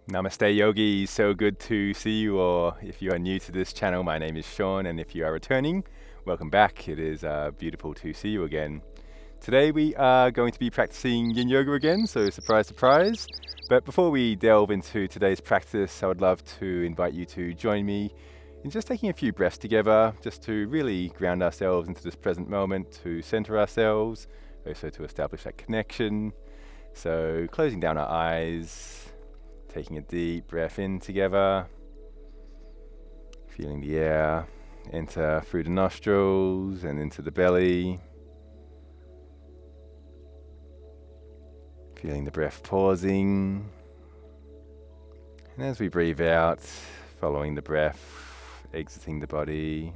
Namaste yogis, so good to see you all. If you are new to this channel, my name is Sean, and if you are returning, welcome back. It is beautiful to see you again. Today we are going to be practicing Yin Yoga again, so surprise, surprise. But before we delve into today's practice, I would love to invite you to join me in just taking a few breaths together, just to really ground ourselves into this present moment, to center ourselves, also to establish that connection. So closing down our eyes, taking a deep breath in together, feeling the air enter through the nostrils and into the belly. Feeling the breath pausing. And as we breathe out, following the breath, exiting the body,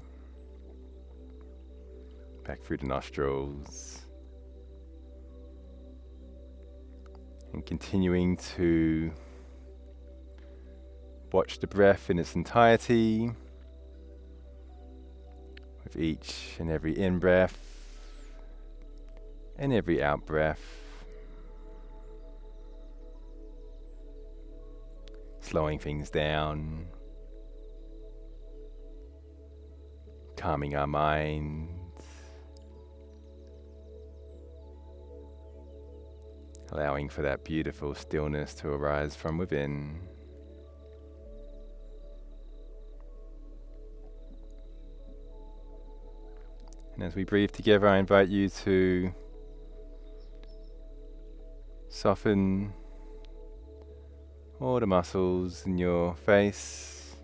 back through the nostrils. And continuing to watch the breath in its entirety, with each and every in-breath and every out-breath. Slowing things down, calming our minds, allowing for that beautiful stillness to arise from within. And as we breathe together, I invite you to soften all the muscles in your face,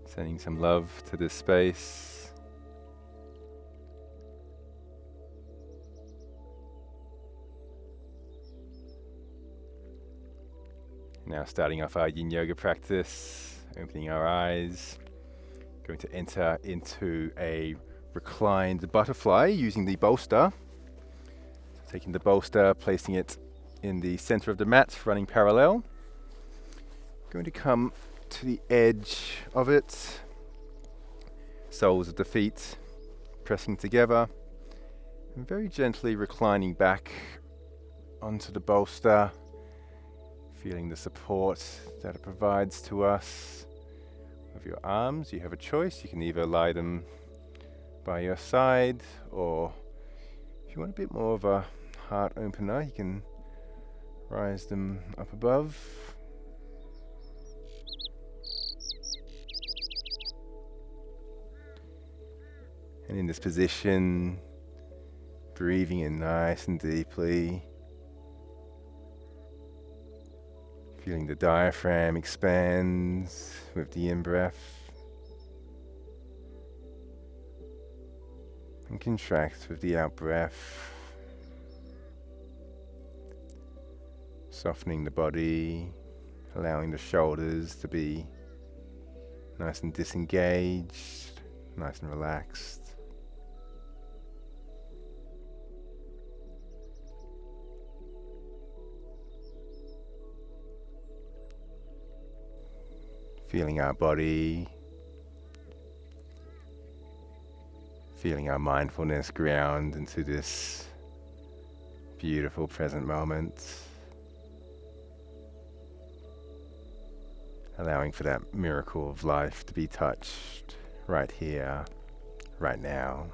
sending some love to this space. Now starting off our Yin Yoga practice, opening our eyes, going to enter into a reclined butterfly using the bolster. So taking the bolster, placing it in the center of the mat, running parallel. Going to come to the edge of it, soles of the feet pressing together, and very gently reclining back onto the bolster, feeling the support that it provides to us. Of your arms, you have a choice. You can either lie them by your side, or if you want a bit more of a heart opener, you can rise them up above. And in this position, breathing in nice and deeply, feeling the diaphragm expands with the in-breath and contract with the out-breath. Softening the body, allowing the shoulders to be nice and disengaged, nice and relaxed. Feeling our body, feeling our mindfulness ground into this beautiful present moment. Allowing for that miracle of life to be touched right here, right now.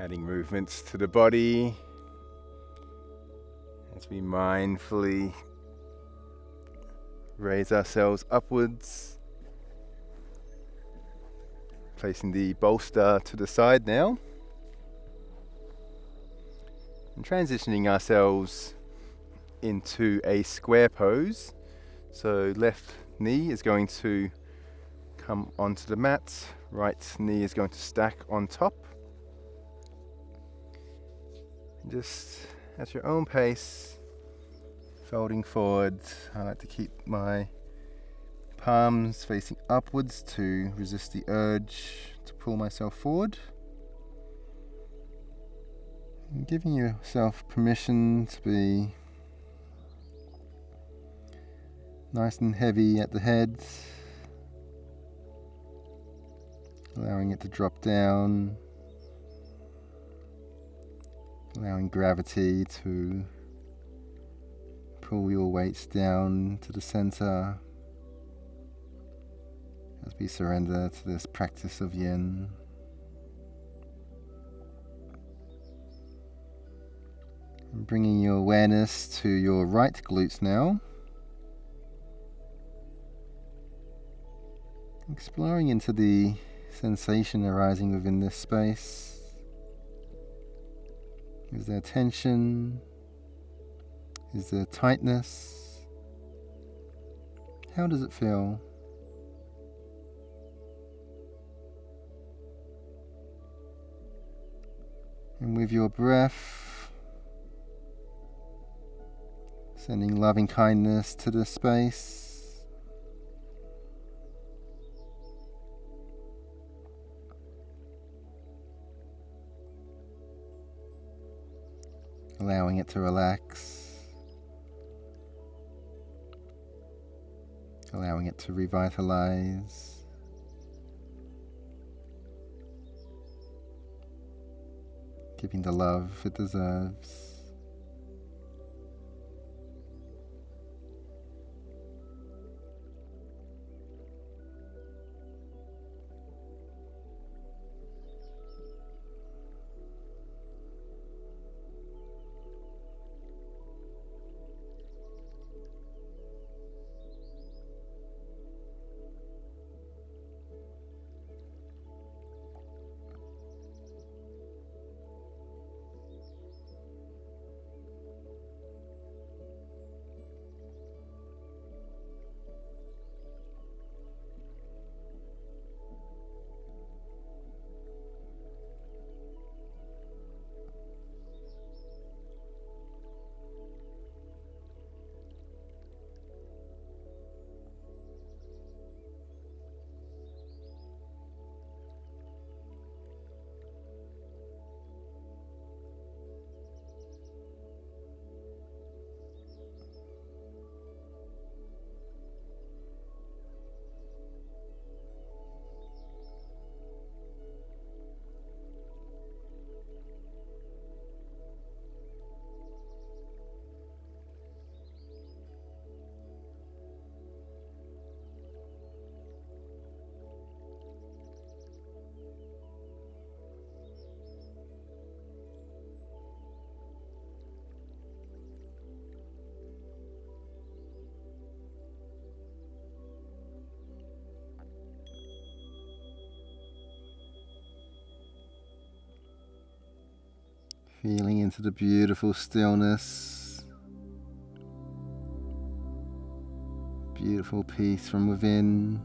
Adding movements to the body as we mindfully raise ourselves upwards. Placing the bolster to the side now. And transitioning ourselves into a square pose. So left knee is going to come onto the mat, right knee is going to stack on top. And just at your own pace, folding forward. I like to keep my palms facing upwards to resist the urge to pull myself forward. And giving yourself permission to be nice and heavy at the head, allowing it to drop down, allowing gravity to pull your weights down to the center as we surrender to this practice of Yin. And bringing your awareness to your right glute now. Exploring into the sensation arising within this space. Is there tension? Is there tightness? How does it feel? And with your breath, sending loving kindness to the space. Allowing it to relax. Allowing it to revitalize. Giving the love it deserves. Feeling into the beautiful stillness, beautiful peace from within.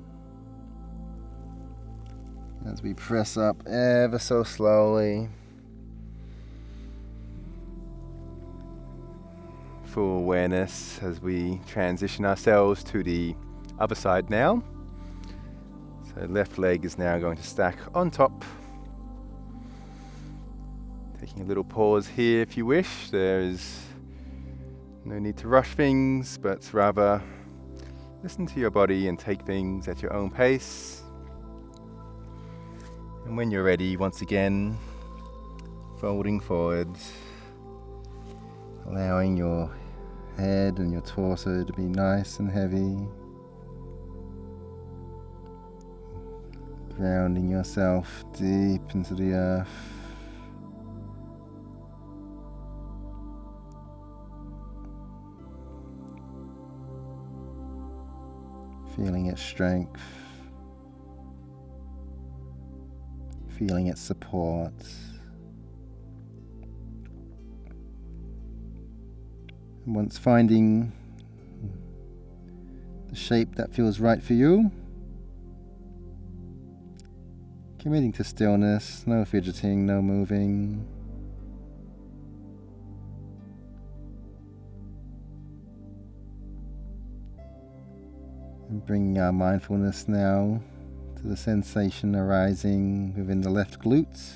As we press up ever so slowly, full awareness as we transition ourselves to the other side now. So left leg is now going to stack on top. Taking a little pause here if you wish. There is no need to rush things, but rather listen to your body and take things at your own pace. And when you're ready, once again, folding forward, allowing your head and your torso to be nice and heavy. Grounding yourself deep into the earth. Feeling its strength, feeling its support. And once finding the shape that feels right for you, committing to stillness, no fidgeting, no moving. And bringing our mindfulness now to the sensation arising within the left glute.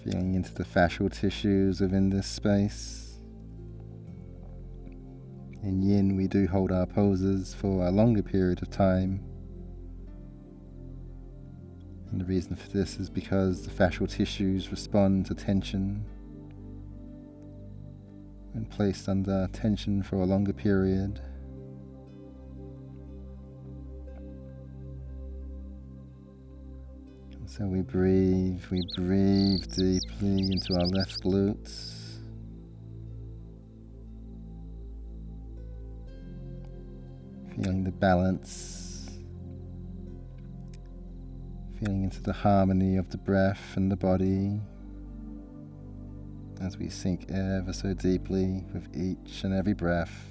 Feeling into the fascial tissues within this space. In Yin, we do hold our poses for a longer period of time. And the reason for this is because the fascial tissues respond to tension. When placed under tension for a longer period, and so we breathe deeply into our left glutes, feeling the balance, feeling into the harmony of the breath and the body, as we sink ever so deeply with each and every breath.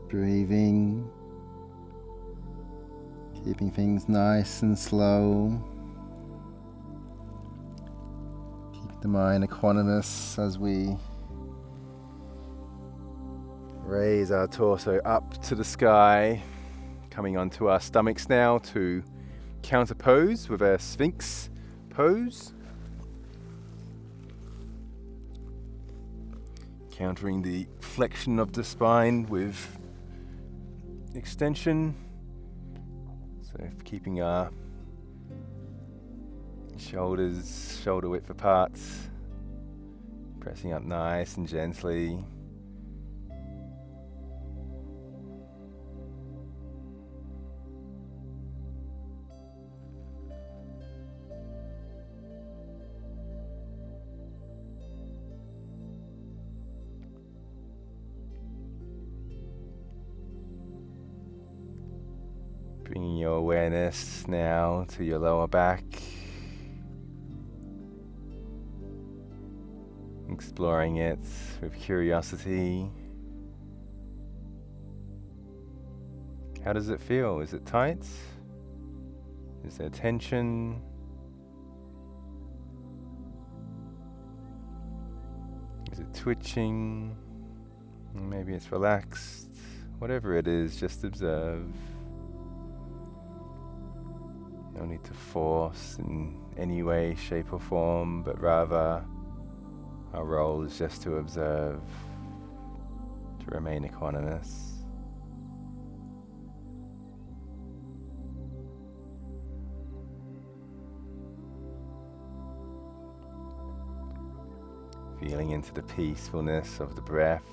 Breathing, keeping things nice and slow. Keep the mind equanimous as we raise our torso up to the sky, coming onto our stomachs now to counter pose with a Sphinx Pose. Countering the flexion of the spine with extension, so keeping our shoulders shoulder width apart, pressing up nice and gently. Bringing your awareness now to your lower back, exploring it with curiosity. How does it feel? Is it tight? Is there tension? Is it twitching? Maybe it's relaxed. Whatever it is, just observe. No need to force in any way, shape or form, but rather our role is just to observe, to remain equanimous. Feeling into the peacefulness of the breath.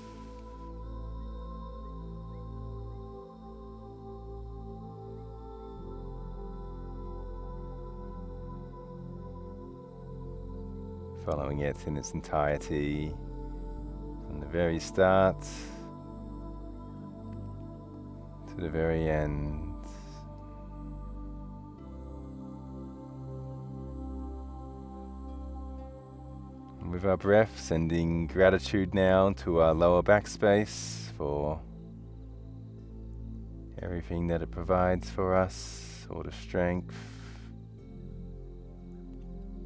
following it in its entirety from the very start to the very end. And with our breath, sending gratitude now to our lower back space for everything that it provides for us, all the strength,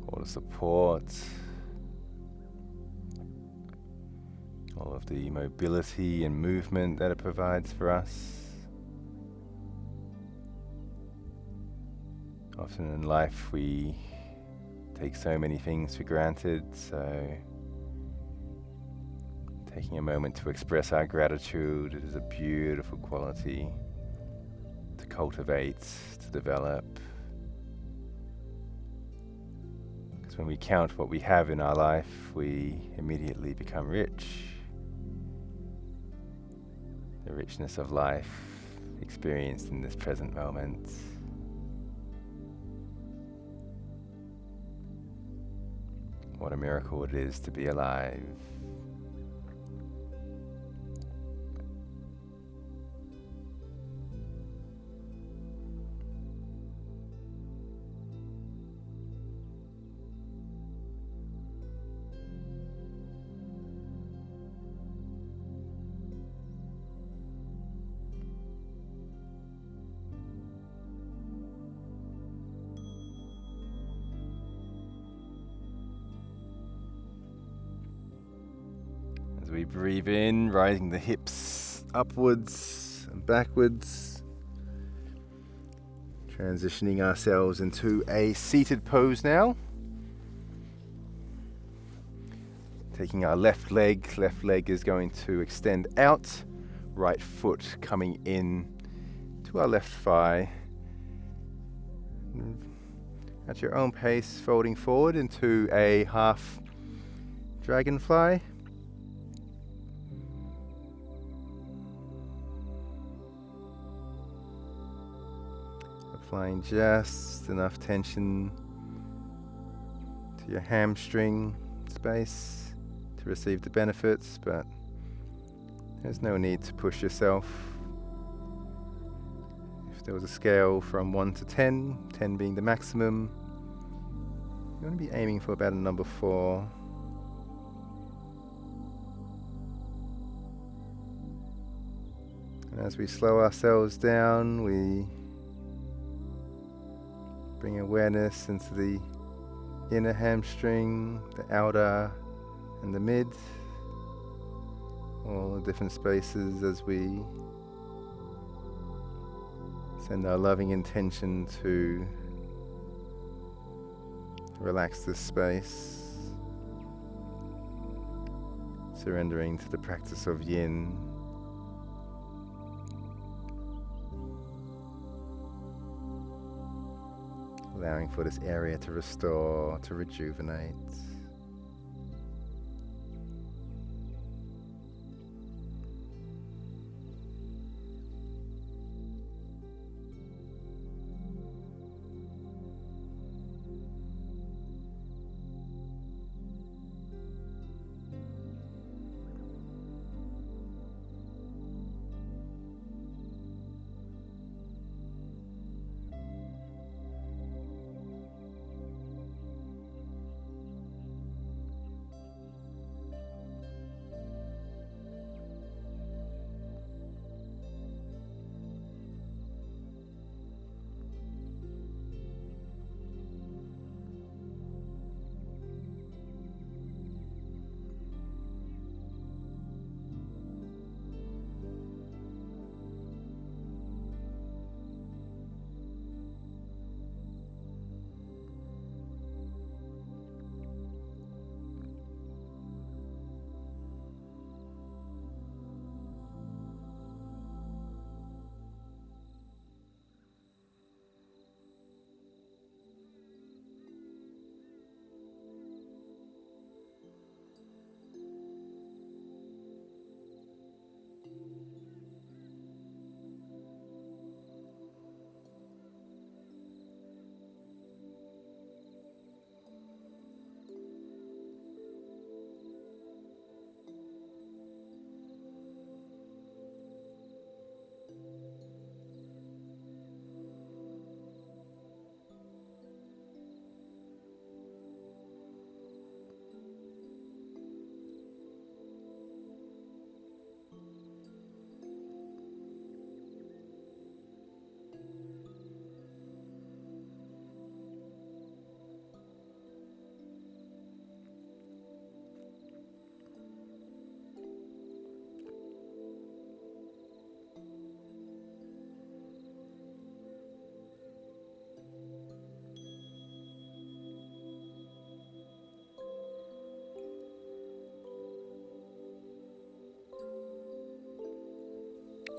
all the support, all of the mobility and movement that it provides for us. Often in life we take so many things for granted, so taking a moment to express our gratitude is a beautiful quality to cultivate, to develop. Because when we count what we have in our life, we immediately become rich. The richness of life experienced in this present moment. What a miracle it is to be alive. We breathe in, rising the hips upwards and backwards, transitioning ourselves into a seated pose now. Taking our left leg is going to extend out, right foot coming in to our left thigh. At your own pace, folding forward into a half dragonfly. Applying just enough tension to your hamstring space to receive the benefits, but there's no need to push yourself. If there was a scale from 1 to 10, 10 being the maximum, you want to be aiming for about a number 4. And as we slow ourselves down, we bring awareness into the inner hamstring, the outer and the mid, all the different spaces as we send our loving intention to relax this space, surrendering to the practice of Yin. Allowing for this area to restore, to rejuvenate.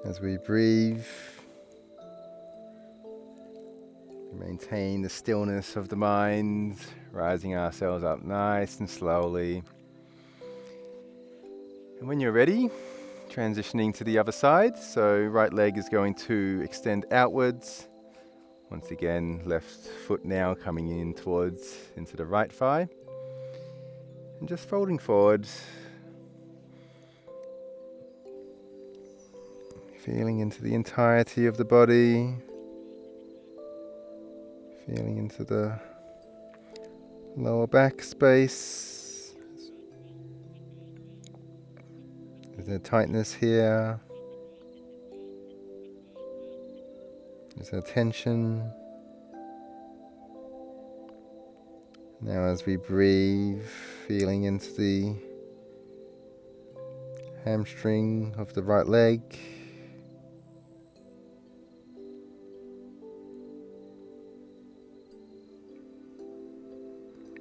As we breathe, we maintain the stillness of the mind, rising ourselves up nice and slowly. And when you're ready, transitioning to the other side. So right leg is going to extend outwards. Once again, left foot now coming in towards into the right thigh. And just folding forward. Feeling into the entirety of the body. Feeling into the lower back space. Is there tightness here? Is there tension? Now as we breathe, feeling into the hamstring of the right leg.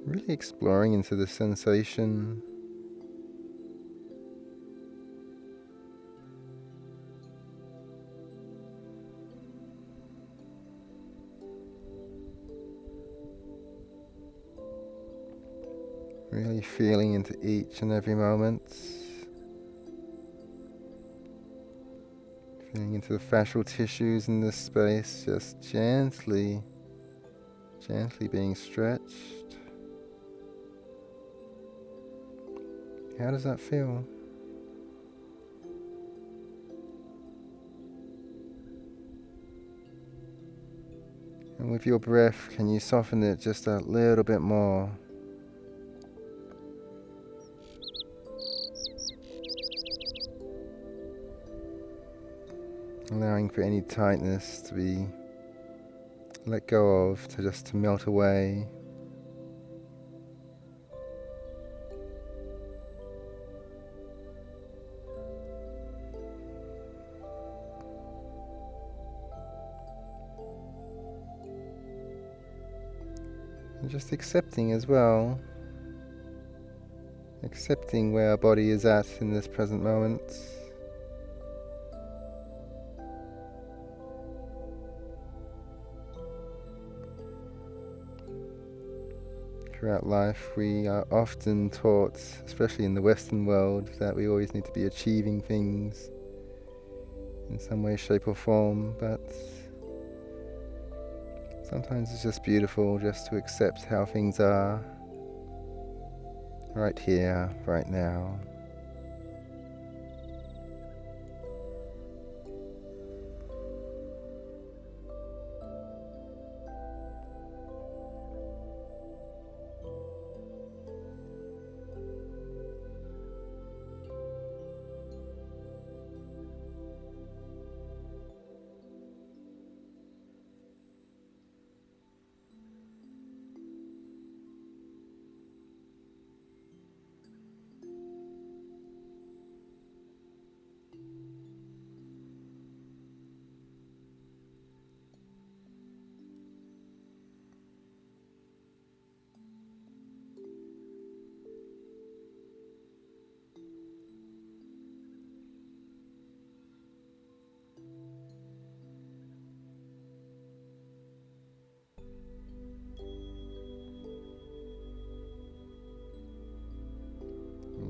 Really exploring into the sensation. Really feeling into each and every moment. Feeling into the fascial tissues in this space, just gently being stretched. How does that feel? And with your breath, can you soften it just a little bit more? Allowing for any tightness to be let go of, to melt away. And just accepting as well. Accepting where our body is at in this present moment. Throughout life, we are often taught, especially in the Western world, that we always need to be achieving things in some way, shape or form, but sometimes it's just beautiful just to accept how things are, right here, right now.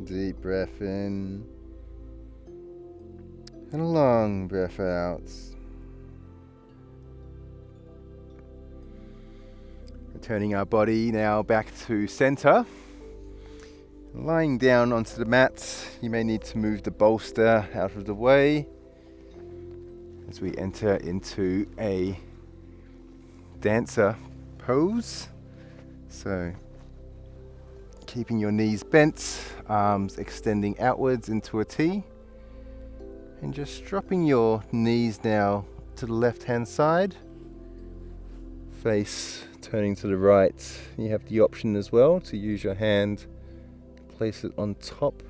Deep breath in and a long breath out. Returning our body now back to center. Lying down onto the mat, you may need to move the bolster out of the way as we enter into a dancer pose. So keeping your knees bent, arms extending outwards into a T, and just dropping your knees now to the left hand side, face turning to the right. You have the option as well to use your hand, place it on top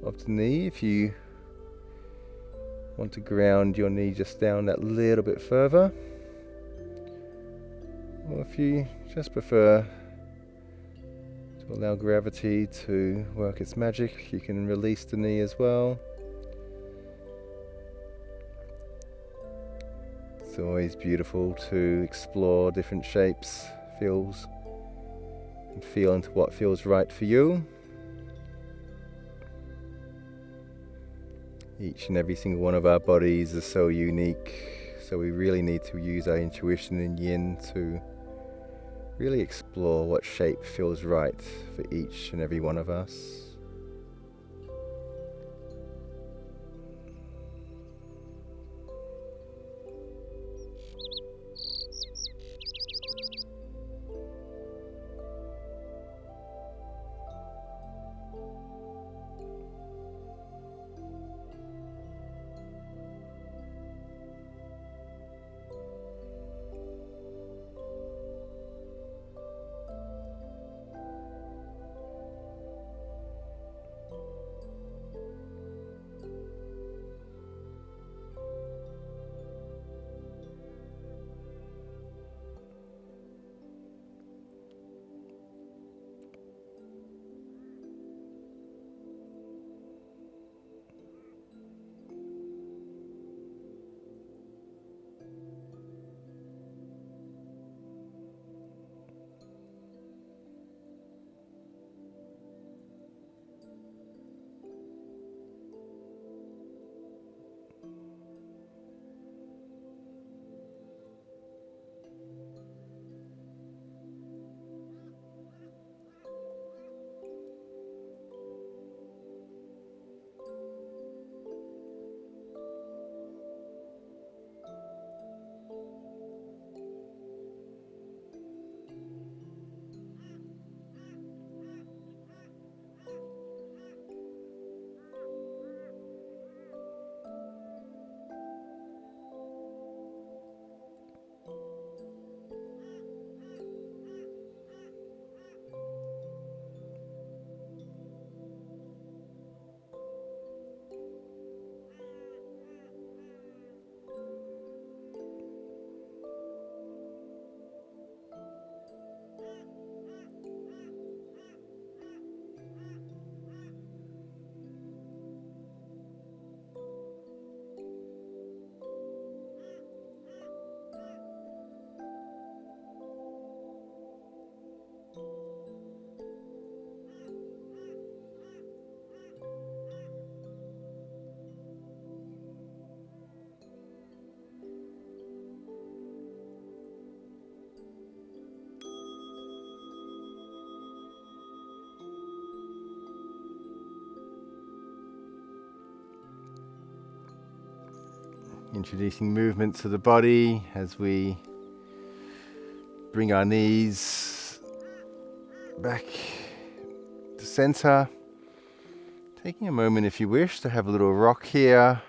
of the knee if you want to ground your knee just down that little bit further, or if you just prefer to allow gravity to work its magic, you can release the knee as well. It's always beautiful to explore different shapes, feels, and feel into what feels right for you. Each and every single one of our bodies is so unique, so we really need to use our intuition in Yin to really explore what shape feels right for each and every one of us. Introducing movement to the body as we bring our knees back to center. Taking a moment, if you wish, to have a little rock here.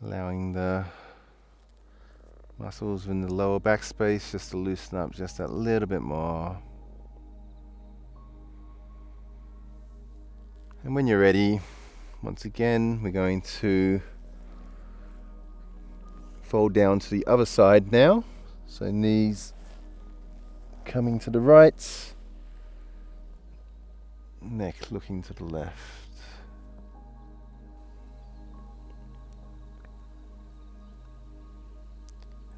Allowing the muscles in the lower back space just to loosen up just that little bit more. And when you're ready, once again, we're going to fold down to the other side now. So knees coming to the right, neck looking to the left.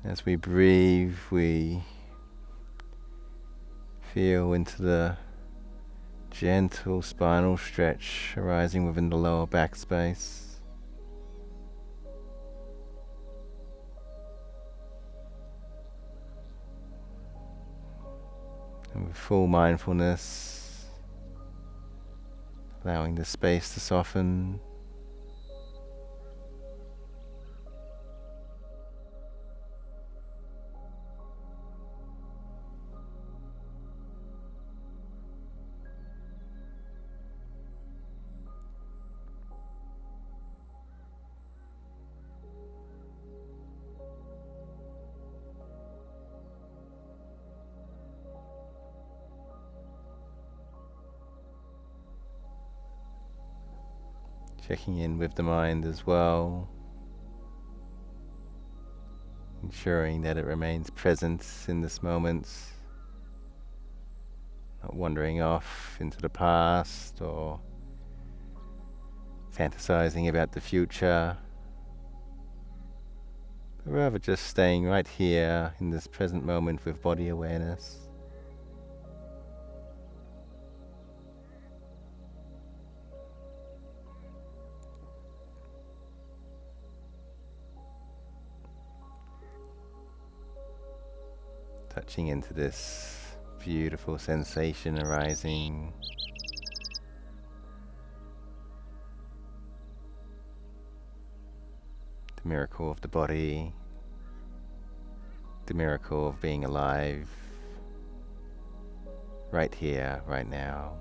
As we breathe, we feel into the gentle spinal stretch arising within the lower back space. And with full mindfulness, allowing the space to soften. Checking in with the mind as well, ensuring that it remains present in this moment, not wandering off into the past or fantasizing about the future. but rather just staying right here in this present moment with body awareness. Touching into this beautiful sensation arising. The miracle of the body, the miracle of being alive, right here, right now.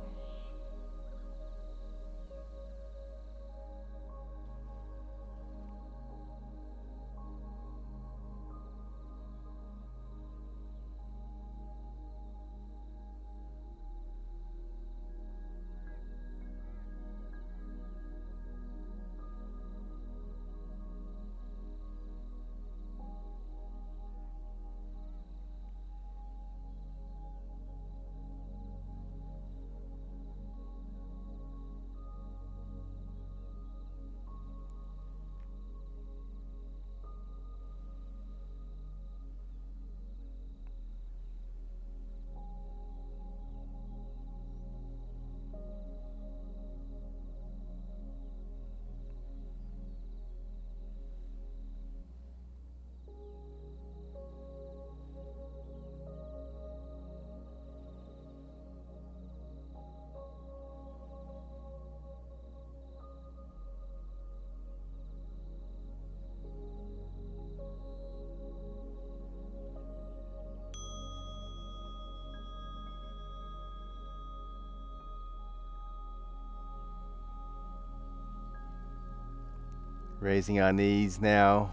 Raising our knees now,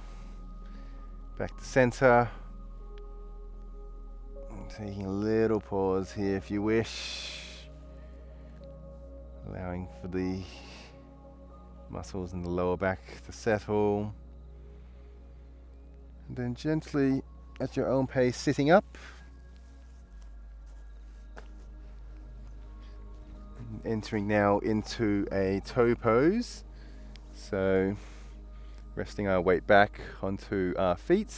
back to center. And taking a little pause here if you wish. Allowing for the muscles in the lower back to settle. And then gently, at your own pace, sitting up. And entering now into a toe pose. So, resting our weight back onto our feet.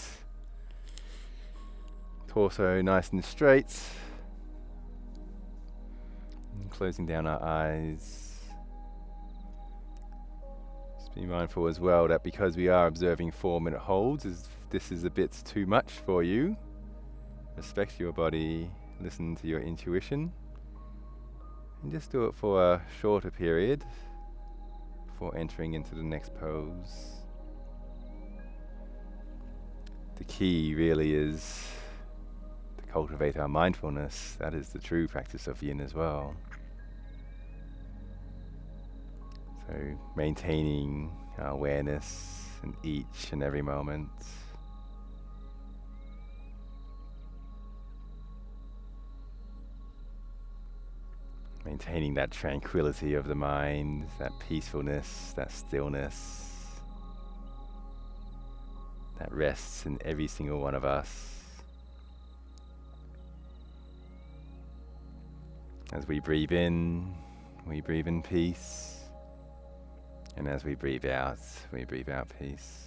Torso nice and straight. And closing down our eyes. Just be mindful as well that because we are observing 4-minute holds, this is a bit too much for you. Respect your body, listen to your intuition. And just do it for a shorter period before entering into the next pose. The key really is to cultivate our mindfulness. That is the true practice of Yin as well. So maintaining our awareness in each and every moment. Maintaining that tranquility of the mind, that peacefulness, that stillness. That rests in every single one of us. As we breathe in peace. And as we breathe out peace.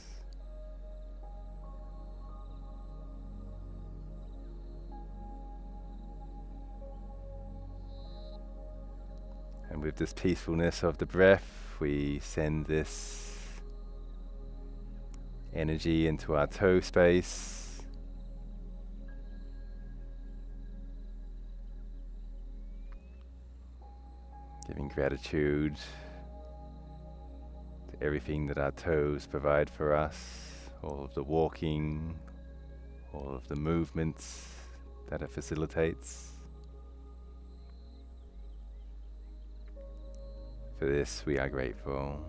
And with this peacefulness of the breath, we send this energy into our toe space. Giving gratitude to everything that our toes provide for us, all of the walking, all of the movements that it facilitates. For this we are grateful.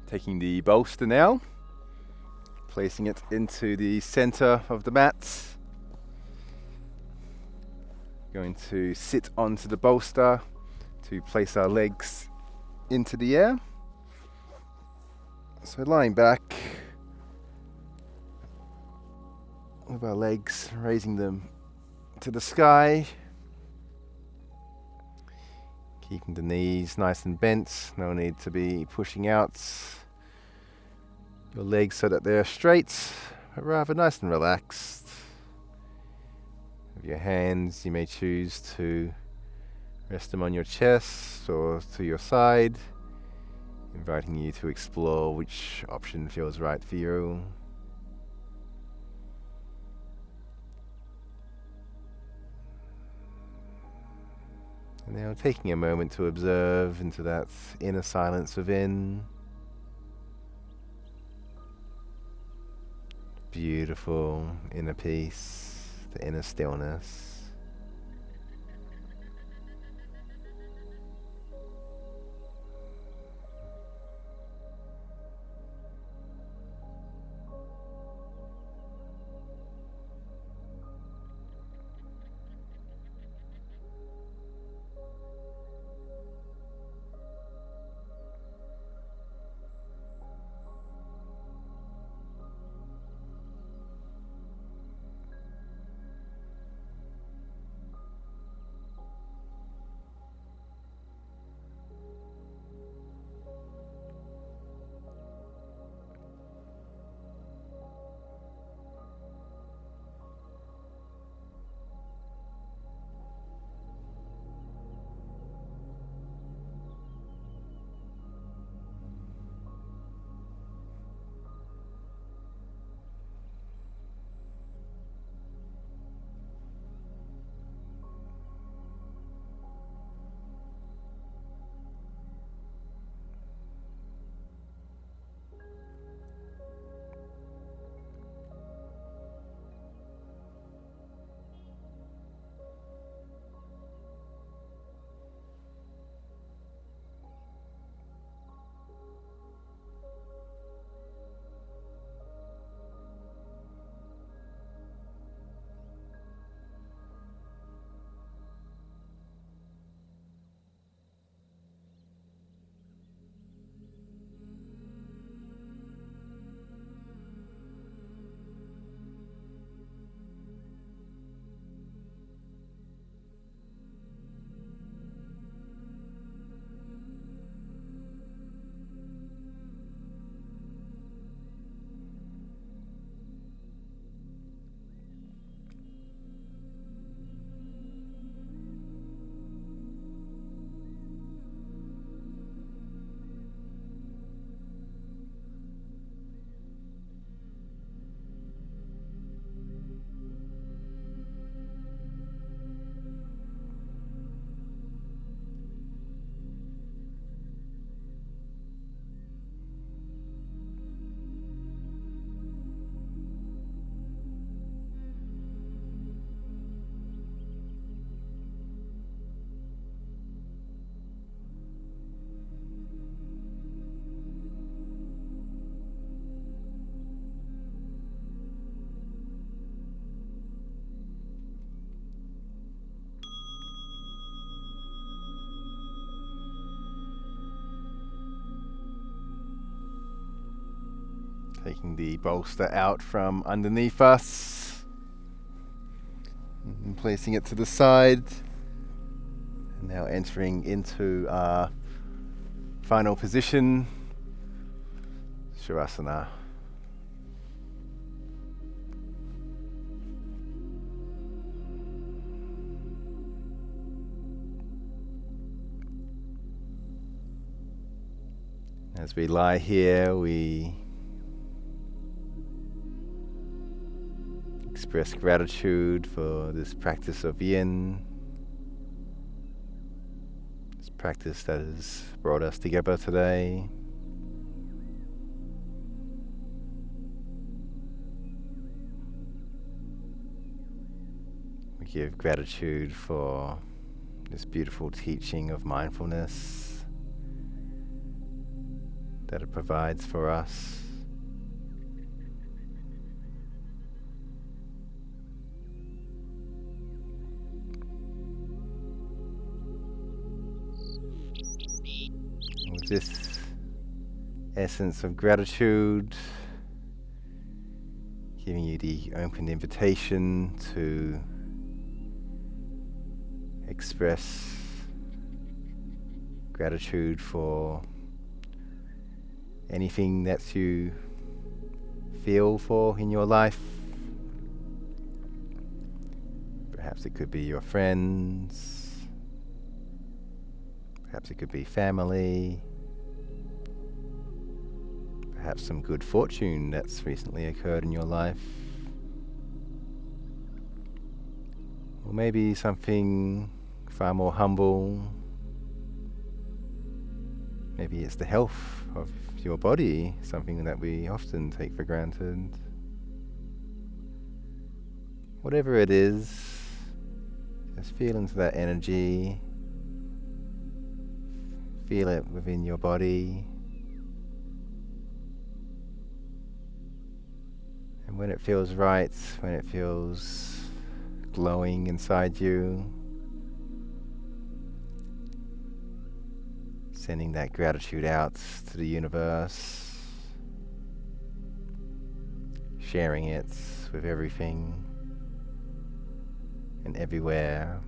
Taking the bolster now, placing it into the center of the mat. Going to sit onto the bolster to place our legs into the air. So lying back with our legs, raising them to the sky. Keeping the knees nice and bent, no need to be pushing out your legs so that they're straight, but rather nice and relaxed. With your hands, you may choose to rest them on your chest or to your side, inviting you to explore which option feels right for you. And now taking a moment to observe into that inner silence within. Beautiful inner peace, the inner stillness. Taking the bolster out from underneath us and placing it to the side. And now entering into our final position, Shavasana. As we lie here, we express gratitude for this practice of Yin, this practice that has brought us together today. We give gratitude for this beautiful teaching of mindfulness. that it provides for us. With this essence of gratitude, giving you the open invitation to express gratitude for anything that you feel for in your life. Perhaps it could be your friends, perhaps it could be family, perhaps some good fortune that's recently occurred in your life, or maybe something far more humble. Maybe it's the health of your body, something that we often take for granted. Whatever it is, just feel into that energy. Feel it within your body. And when it feels right, when it feels glowing inside you, sending that gratitude out to the universe, sharing it with everything and everywhere.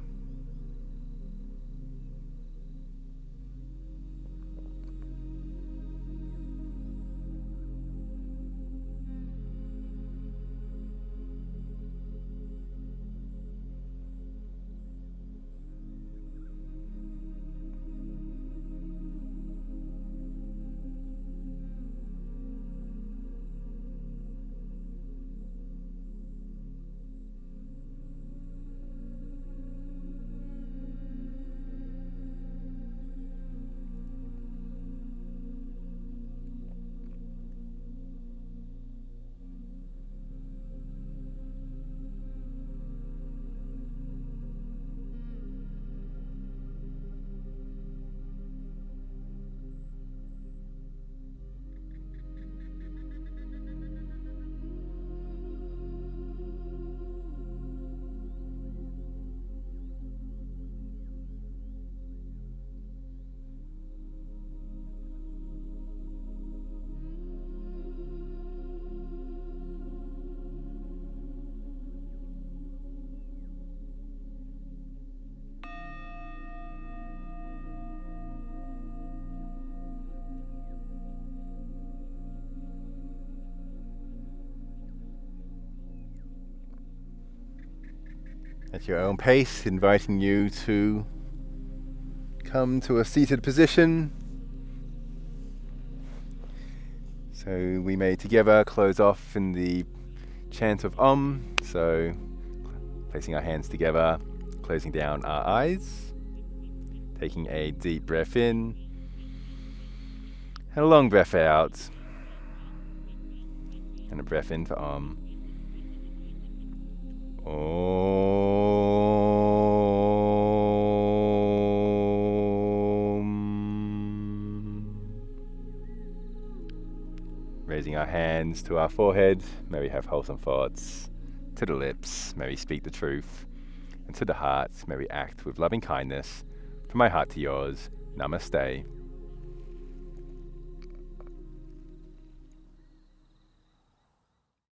At your own pace, inviting you to come to a seated position. So we may together close off in the chant of Om. So placing our hands together, closing down our eyes, taking a deep breath in and a long breath out, and a breath in for Om. Raising our hands to our forehead, may we have wholesome thoughts. To the lips, may we speak the truth. And to the heart, may we act with loving kindness. From my heart to yours, Namaste.